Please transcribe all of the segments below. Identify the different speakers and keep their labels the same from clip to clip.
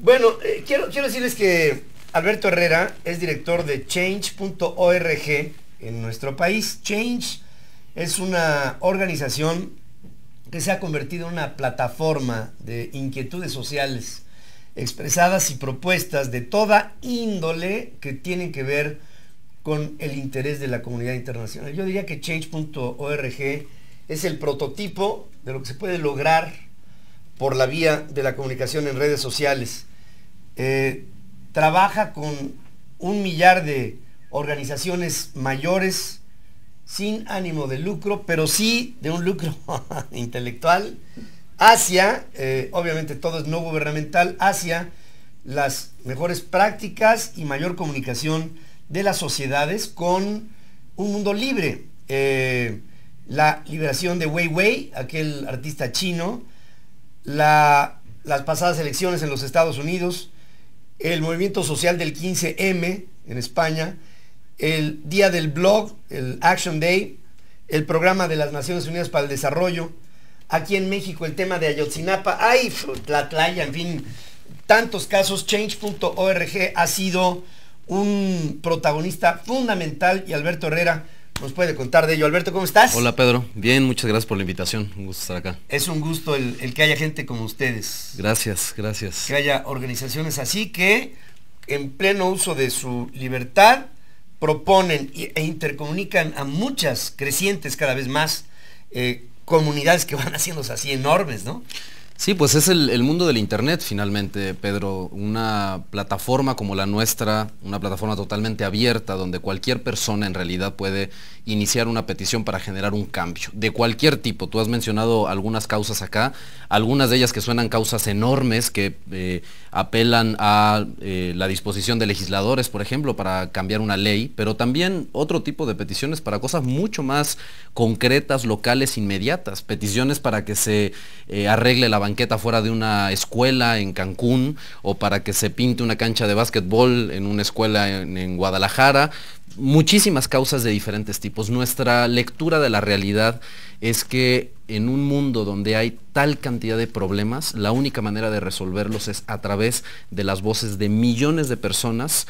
Speaker 1: Bueno, quiero decirles que Alberto Herrera es director de Change.org en nuestro país. Change es una organización que se ha convertido en una plataforma de inquietudes sociales expresadas y propuestas de toda índole que tienen que ver con el interés de la comunidad internacional. Yo diría que Change.org es el prototipo de lo que se puede lograr por la vía de la comunicación en redes sociales. Trabaja con 1 millar de organizaciones mayores sin ánimo de lucro, pero sí de un lucro intelectual, hacia, obviamente todo es no gubernamental, hacia las mejores prácticas y mayor comunicación de las sociedades con un mundo libre. La liberación de Weiwei, aquel artista chino, las pasadas elecciones en los Estados Unidos, el movimiento social del 15M en España, el Día del Blog, el Action Day, el programa de las Naciones Unidas para el Desarrollo, aquí en México el tema de Ayotzinapa, Tlatlaya, en fin, tantos casos. Change.org ha sido un protagonista fundamental y Alberto Herrera nos puede contar de ello. Alberto, ¿cómo estás?
Speaker 2: Hola Pedro, bien, muchas gracias por la invitación, un gusto estar acá.
Speaker 1: Es un gusto el que haya gente como ustedes.
Speaker 2: Gracias, gracias.
Speaker 1: Que haya organizaciones así que, en pleno uso de su libertad, proponen e intercomunican a muchas, crecientes cada vez más, comunidades que van haciéndose así enormes, ¿no?
Speaker 2: Sí, pues es el mundo del internet finalmente, Pedro, una plataforma como la nuestra, una plataforma totalmente abierta donde cualquier persona en realidad puede iniciar una petición para generar un cambio, de cualquier tipo. Tú has mencionado algunas causas acá, algunas de ellas que suenan causas enormes que apelan a la disposición de legisladores, por ejemplo, para cambiar una ley, pero también otro tipo de peticiones para cosas mucho más concretas, locales, inmediatas, peticiones para que se arregle la banqueta fuera de una escuela en Cancún o para que se pinte una cancha de básquetbol en una escuela en Guadalajara. Muchísimas causas de diferentes tipos. Nuestra lectura de la realidad es que en un mundo donde hay tal cantidad de problemas, la única manera de resolverlos es a través de las voces de millones de personas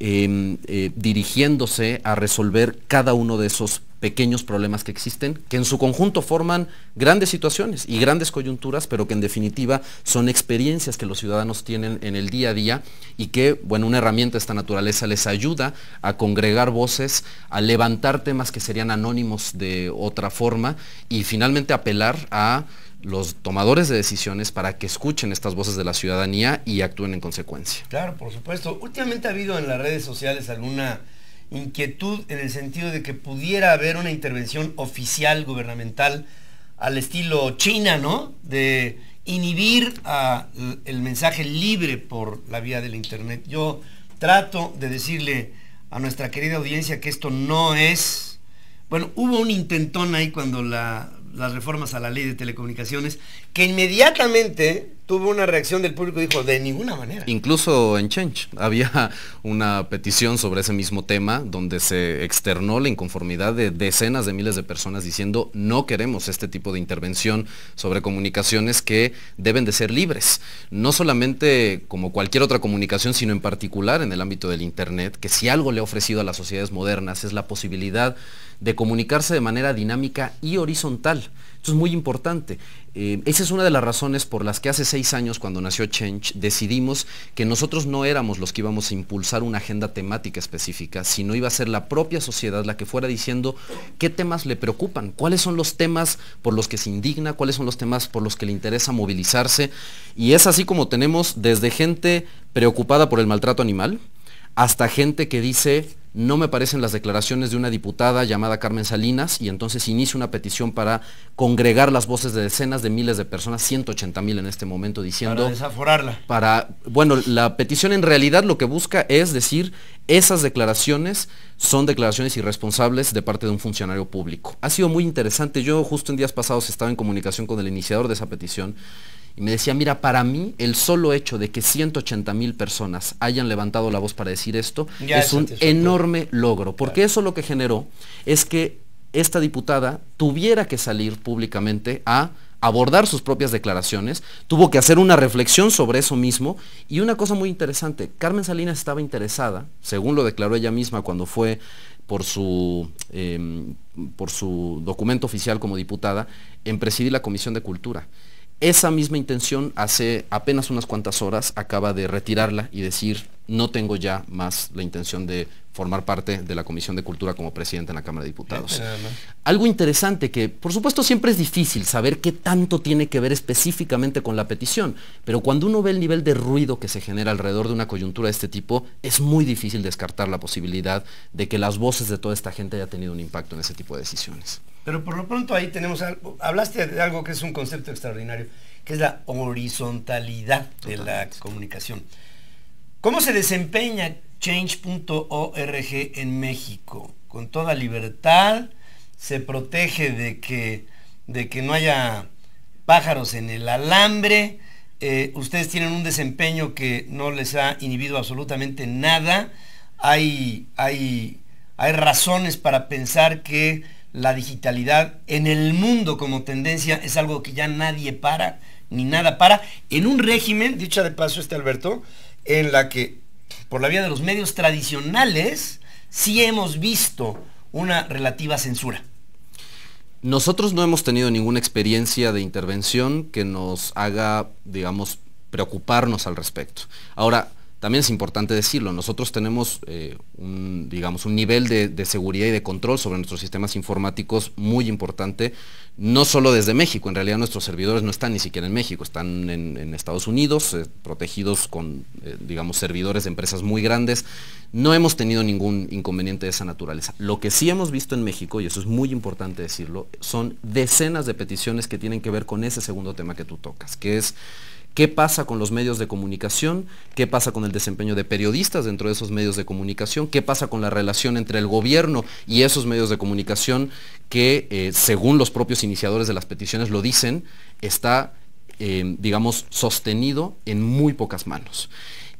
Speaker 2: dirigiéndose a resolver cada uno de esos pequeños problemas que existen, que en su conjunto forman grandes situaciones y grandes coyunturas, pero que en definitiva son experiencias que los ciudadanos tienen en el día a día y que, bueno, una herramienta de esta naturaleza les ayuda a congregar voces, a levantar temas que serían anónimos de otra forma y finalmente apelar a los tomadores de decisiones para que escuchen estas voces de la ciudadanía y actúen en consecuencia.
Speaker 1: Claro, por supuesto. Últimamente ha habido en las redes sociales alguna inquietud en el sentido de que pudiera haber una intervención oficial gubernamental al estilo China, ¿no? De inhibir el mensaje libre por la vía del internet. Yo trato de decirle a nuestra querida audiencia que esto no es... Bueno, hubo un intentón ahí cuando las reformas a la ley de telecomunicaciones, que inmediatamente tuvo una reacción del público y dijo, de ninguna manera.
Speaker 2: Incluso en Change había una petición sobre ese mismo tema donde se externó la inconformidad de decenas de miles de personas diciendo no queremos este tipo de intervención sobre comunicaciones que deben de ser libres. No solamente como cualquier otra comunicación, sino en particular en el ámbito del internet, que si algo le ha ofrecido a las sociedades modernas es la posibilidad de comunicarse de manera dinámica y horizontal. Esto es muy importante. Esa es una de las razones por las que hace 6 años, cuando nació Change, decidimos que nosotros no éramos los que íbamos a impulsar una agenda temática específica, sino iba a ser la propia sociedad la que fuera diciendo qué temas le preocupan, cuáles son los temas por los que se indigna, cuáles son los temas por los que le interesa movilizarse. Y es así como tenemos desde gente preocupada por el maltrato animal, hasta gente que dice no me parecen las declaraciones de una diputada llamada Carmen Salinas y entonces inicia una petición para congregar las voces de decenas de miles de personas, 180,000 en este momento, diciendo...
Speaker 1: Para desaforarla.
Speaker 2: Bueno, la petición en realidad lo que busca es decir, esas declaraciones son declaraciones irresponsables de parte de un funcionario público. Ha sido muy interesante. Yo justo en días pasados estaba en comunicación con el iniciador de esa petición y me decía, mira, para mí el solo hecho de que 180,000 personas hayan levantado la voz para decir esto ya es un enorme logro, porque claro, eso lo que generó es que esta diputada tuviera que salir públicamente a abordar sus propias declaraciones, tuvo que hacer una reflexión sobre eso mismo, y una cosa muy interesante, Carmen Salinas estaba interesada, según lo declaró ella misma cuando fue por su documento oficial como diputada, en presidir la Comisión de Cultura. Esa misma intención hace apenas unas cuantas horas acaba de retirarla y decir, no tengo ya más la intención de formar parte de la Comisión de Cultura como presidente en la Cámara de Diputados. Algo interesante que, por supuesto, siempre es difícil saber qué tanto tiene que ver específicamente con la petición, pero cuando uno ve el nivel de ruido que se genera alrededor de una coyuntura de este tipo, es muy difícil descartar la posibilidad de que las voces de toda esta gente haya tenido un impacto en ese tipo de decisiones.
Speaker 1: Pero por lo pronto ahí tenemos algo, hablaste de algo que es un concepto extraordinario, que es la horizontalidad de la comunicación. ¿Cómo se desempeña Change.org en México? Con toda libertad, se protege de que no haya pájaros en el alambre, ustedes tienen un desempeño que no les ha inhibido absolutamente nada, hay razones para pensar que la digitalidad en el mundo como tendencia es algo que ya nadie para, ni nada para, en un régimen, dicha de paso Alberto, en la que por la vía de los medios tradicionales sí hemos visto una relativa censura.
Speaker 2: Nosotros no hemos tenido ninguna experiencia de intervención que nos haga, digamos, preocuparnos al respecto. Ahora, también es importante decirlo, nosotros tenemos un nivel de seguridad y de control sobre nuestros sistemas informáticos muy importante, no solo desde México, en realidad nuestros servidores no están ni siquiera en México, están en Estados Unidos, protegidos con, servidores de empresas muy grandes. No hemos tenido ningún inconveniente de esa naturaleza. Lo que sí hemos visto en México, y eso es muy importante decirlo, son decenas de peticiones que tienen que ver con ese segundo tema que tú tocas, que es ¿qué pasa con los medios de comunicación? ¿Qué pasa con el desempeño de periodistas dentro de esos medios de comunicación? ¿Qué pasa con la relación entre el gobierno y esos medios de comunicación que, según los propios iniciadores de las peticiones lo dicen, está, sostenido en muy pocas manos?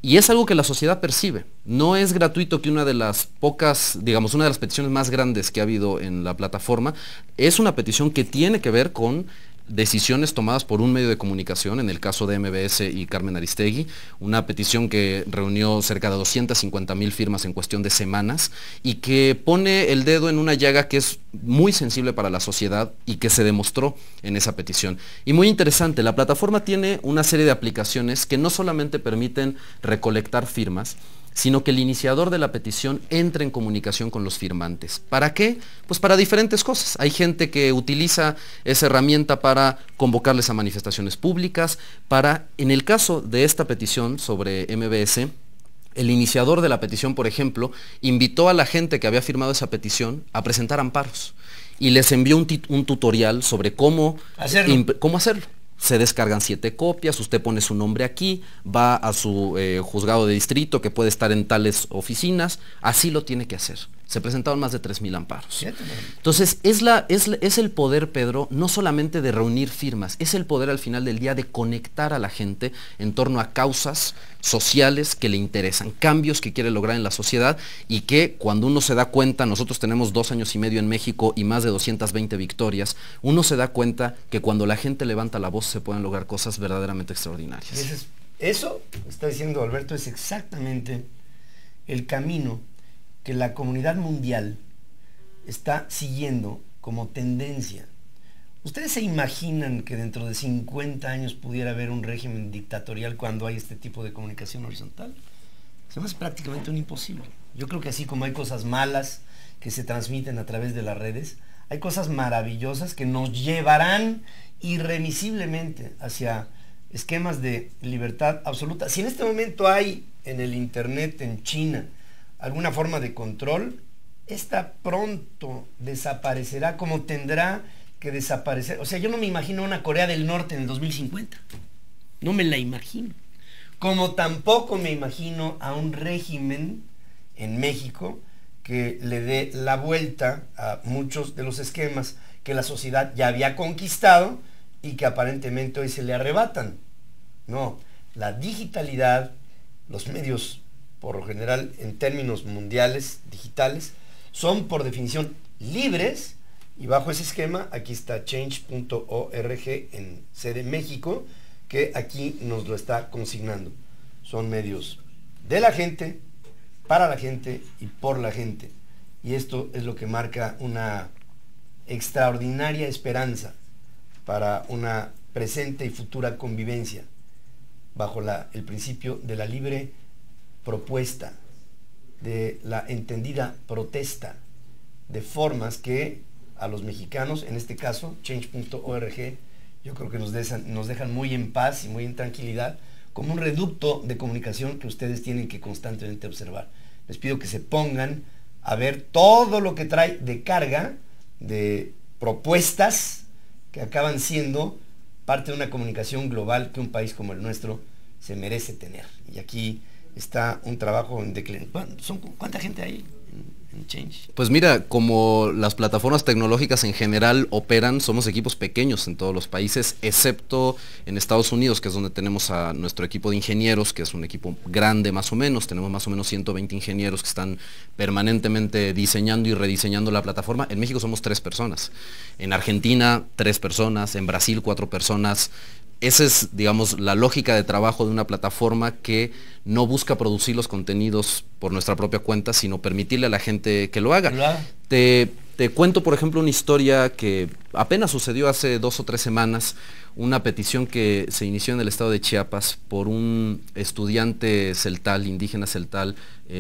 Speaker 2: Y es algo que la sociedad percibe. No es gratuito que una de las una de las peticiones más grandes que ha habido en la plataforma, es una petición que tiene que ver con decisiones tomadas por un medio de comunicación, en el caso de MBS y Carmen Aristegui, una petición que reunió cerca de 250,000 firmas en cuestión de semanas y que pone el dedo en una llaga que es muy sensible para la sociedad y que se demostró en esa petición. Y muy interesante, la plataforma tiene una serie de aplicaciones que no solamente permiten recolectar firmas, sino que el iniciador de la petición entre en comunicación con los firmantes. ¿Para qué? Pues para diferentes cosas. Hay gente que utiliza esa herramienta para convocarles a manifestaciones públicas, en el caso de esta petición sobre MBS, el iniciador de la petición, por ejemplo, invitó a la gente que había firmado esa petición a presentar amparos y les envió un tutorial sobre cómo hacerlo. Se descargan 7 copias, usted pone su nombre aquí, va a su juzgado de distrito que puede estar en tales oficinas, así lo tiene que hacer. Se presentaron más de 3,000 amparos. Entonces, es el poder, Pedro, no solamente de reunir firmas, es el poder al final del día de conectar a la gente en torno a causas sociales que le interesan, cambios que quiere lograr en la sociedad y que cuando uno se da cuenta, nosotros tenemos 2 años y medio en México y más de 220 victorias, uno se da cuenta que cuando la gente levanta la voz se pueden lograr cosas verdaderamente extraordinarias.
Speaker 1: Eso, está diciendo Alberto, es exactamente el camino que la comunidad mundial está siguiendo como tendencia. ¿Ustedes se imaginan que dentro de 50 años pudiera haber un régimen dictatorial cuando hay este tipo de comunicación horizontal? Eso es prácticamente un imposible. Yo creo que así como hay cosas malas que se transmiten a través de las redes, hay cosas maravillosas que nos llevarán irremisiblemente hacia esquemas de libertad absoluta. Si en este momento hay en el internet en China alguna forma de control, esta pronto desaparecerá como tendrá que desaparecer. O sea, yo no me imagino una Corea del Norte en el 2050. No me la imagino. Como tampoco me imagino a un régimen en México que le dé la vuelta a muchos de los esquemas que la sociedad ya había conquistado y que aparentemente hoy se le arrebatan. No, la digitalidad, los medios por lo general en términos mundiales, digitales, son por definición libres Y bajo ese esquema, aquí está change.org en sede México, que aquí nos lo está consignando. Son medios de la gente, para la gente y por la gente. Y esto es lo que marca una extraordinaria esperanza para una presente y futura convivencia bajo el principio de la libre propuesta, de la entendida protesta, de formas que a los mexicanos, en este caso change.org, yo creo que nos dejan muy en paz y muy en tranquilidad, como un reducto de comunicación que ustedes tienen que constantemente observar. Les pido que se pongan a ver todo lo que trae de carga, de propuestas que acaban siendo parte de una comunicación global que un país como el nuestro se merece tener. Y aquí está un trabajo en declinación. ¿Cuánta gente hay en Change?
Speaker 2: Pues mira, como las plataformas tecnológicas en general operan, somos equipos pequeños en todos los países, excepto en Estados Unidos, que es donde tenemos a nuestro equipo de ingenieros, que es un equipo grande más o menos. Tenemos más o menos 120 ingenieros que están permanentemente diseñando y rediseñando la plataforma. En México somos 3 personas. En Argentina, 3 personas. En Brasil, 4 personas. Esa es, digamos, la lógica de trabajo de una plataforma que no busca producir los contenidos por nuestra propia cuenta, sino permitirle a la gente que lo haga.
Speaker 1: Claro.
Speaker 2: Te cuento, por ejemplo, una historia que apenas sucedió hace 2 o 3 semanas, una petición que se inició en el estado de Chiapas por un estudiante celtal, indígena celtal,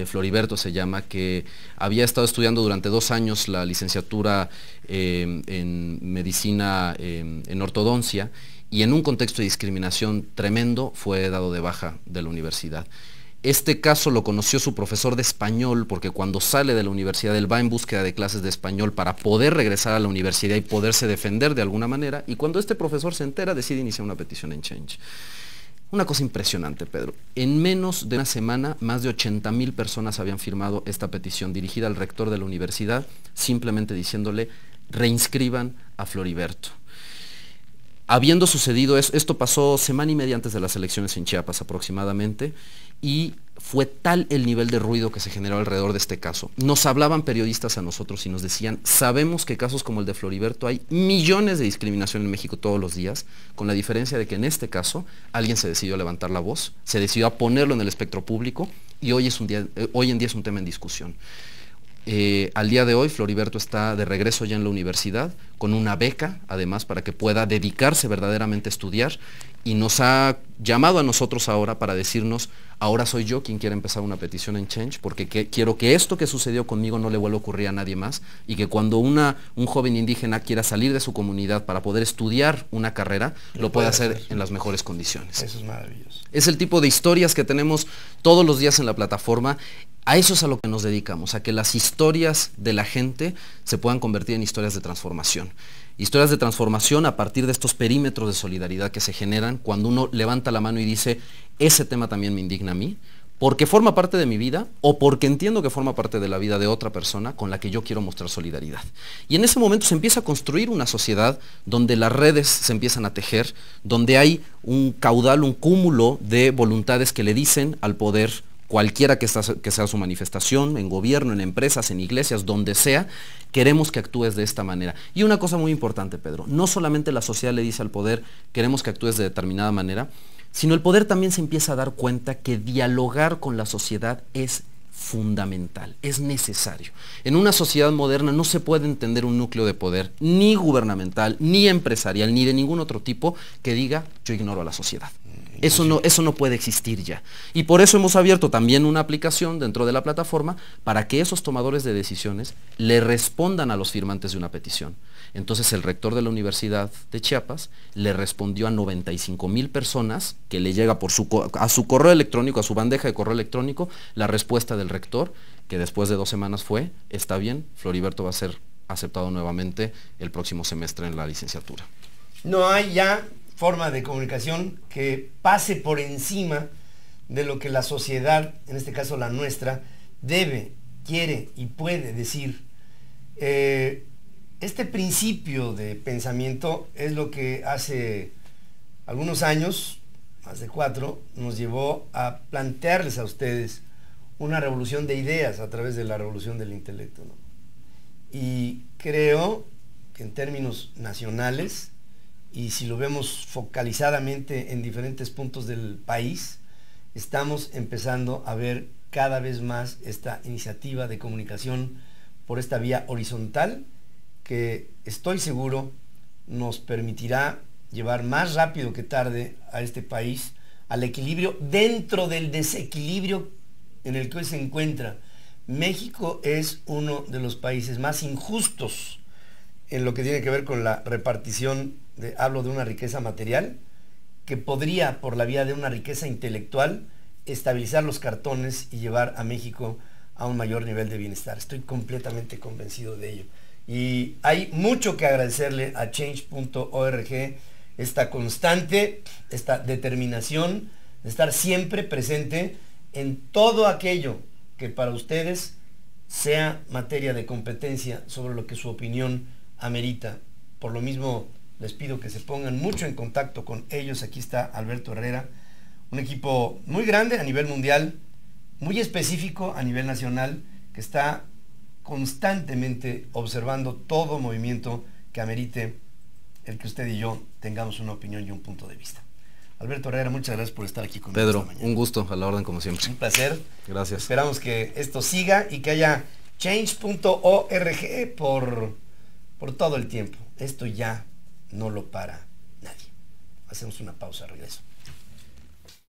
Speaker 2: Floriberto se llama, que había estado estudiando durante 2 años la licenciatura en medicina en ortodoncia, y en un contexto de discriminación tremendo fue dado de baja de la universidad. Este caso lo conoció su profesor de español, porque cuando sale de la universidad él va en búsqueda de clases de español para poder regresar a la universidad y poderse defender de alguna manera, y cuando este profesor se entera decide iniciar una petición en Change. Una cosa impresionante, Pedro. En menos de una semana, más de 80,000 personas habían firmado esta petición dirigida al rector de la universidad, simplemente diciéndole: reinscriban a Floriberto. Habiendo sucedido eso, esto pasó semana y media antes de las elecciones en Chiapas aproximadamente, y fue tal el nivel de ruido que se generó alrededor de este caso. Nos hablaban periodistas a nosotros y nos decían: sabemos que casos como el de Floriberto hay millones de discriminación en México todos los días, con la diferencia de que en este caso alguien se decidió a levantar la voz, se decidió a ponerlo en el espectro público, y hoy en día es un tema en discusión. Al día de hoy Floriberto está de regreso ya en la universidad, con una beca además para que pueda dedicarse verdaderamente a estudiar, y nos ha llamado a nosotros ahora para decirnos: ahora soy yo quien quiere empezar una petición en Change, porque quiero que esto que sucedió conmigo no le vuelva a ocurrir a nadie más, y que cuando un joven indígena quiera salir de su comunidad para poder estudiar una carrera, lo pueda hacer en las mejores condiciones.
Speaker 1: Eso es maravilloso.
Speaker 2: Es el tipo de historias que tenemos todos los días en la plataforma. A eso es a lo que nos dedicamos, a que las historias de la gente se puedan convertir en historias de transformación. Historias de transformación a partir de estos perímetros de solidaridad que se generan cuando uno levanta la mano y dice: ese tema también me indigna a mí, porque forma parte de mi vida o porque entiendo que forma parte de la vida de otra persona con la que yo quiero mostrar solidaridad. Y en ese momento se empieza a construir una sociedad donde las redes se empiezan a tejer, donde hay un caudal, un cúmulo de voluntades que le dicen al poder, cualquiera que sea su manifestación, en gobierno, en empresas, en iglesias, donde sea, queremos que actúes de esta manera. Y una cosa muy importante, Pedro, no solamente la sociedad le dice al poder: queremos que actúes de determinada manera, sino el poder también se empieza a dar cuenta que dialogar con la sociedad es fundamental, es necesario. En una sociedad moderna no se puede entender un núcleo de poder, ni gubernamental, ni empresarial, ni de ningún otro tipo, que diga: yo ignoro a la sociedad. Eso no puede existir ya. Y por eso hemos abierto también una aplicación dentro de la plataforma para que esos tomadores de decisiones le respondan a los firmantes de una petición. Entonces el rector de la Universidad de Chiapas le respondió a 95,000 personas, que le llega a su correo electrónico, a su bandeja de correo electrónico, la respuesta del rector, que después de 2 semanas fue: está bien, Floriberto va a ser aceptado nuevamente el próximo semestre en la licenciatura.
Speaker 1: No hay ya forma de comunicación que pase por encima de lo que la sociedad, en este caso la nuestra, debe, quiere y puede decir. Este principio de pensamiento es lo que hace algunos años, más de 4, nos llevó a plantearles a ustedes una revolución de ideas a través de la revolución del intelecto, ¿no? Y creo que en términos nacionales, y si lo vemos focalizadamente en diferentes puntos del país, estamos empezando a ver cada vez más esta iniciativa de comunicación por esta vía horizontal, que estoy seguro nos permitirá llevar más rápido que tarde a este país al equilibrio dentro del desequilibrio en el que hoy se encuentra. México es uno de los países más injustos en lo que tiene que ver con la repartición, hablo de una riqueza material, que podría, por la vía de una riqueza intelectual, estabilizar los cartones y llevar a México a un mayor nivel de bienestar. Estoy completamente convencido de ello. Y hay mucho que agradecerle a Change.org, esta constante, esta determinación de estar siempre presente en todo aquello que para ustedes sea materia de competencia sobre lo que su opinión amerita. Por lo mismo, les pido que se pongan mucho en contacto con ellos. Aquí está Alberto Herrera, un equipo muy grande a nivel mundial, muy específico a nivel nacional, que está constantemente observando todo movimiento que amerite el que usted y yo tengamos una opinión y un punto de vista. Alberto Herrera, muchas gracias por estar aquí conmigo.
Speaker 2: Pedro, un gusto, a la orden como siempre.
Speaker 1: Un placer.
Speaker 2: Gracias.
Speaker 1: Esperamos que esto siga y que haya Change.org por todo el tiempo. Esto ya no lo para nadie. Hacemos una pausa, regreso.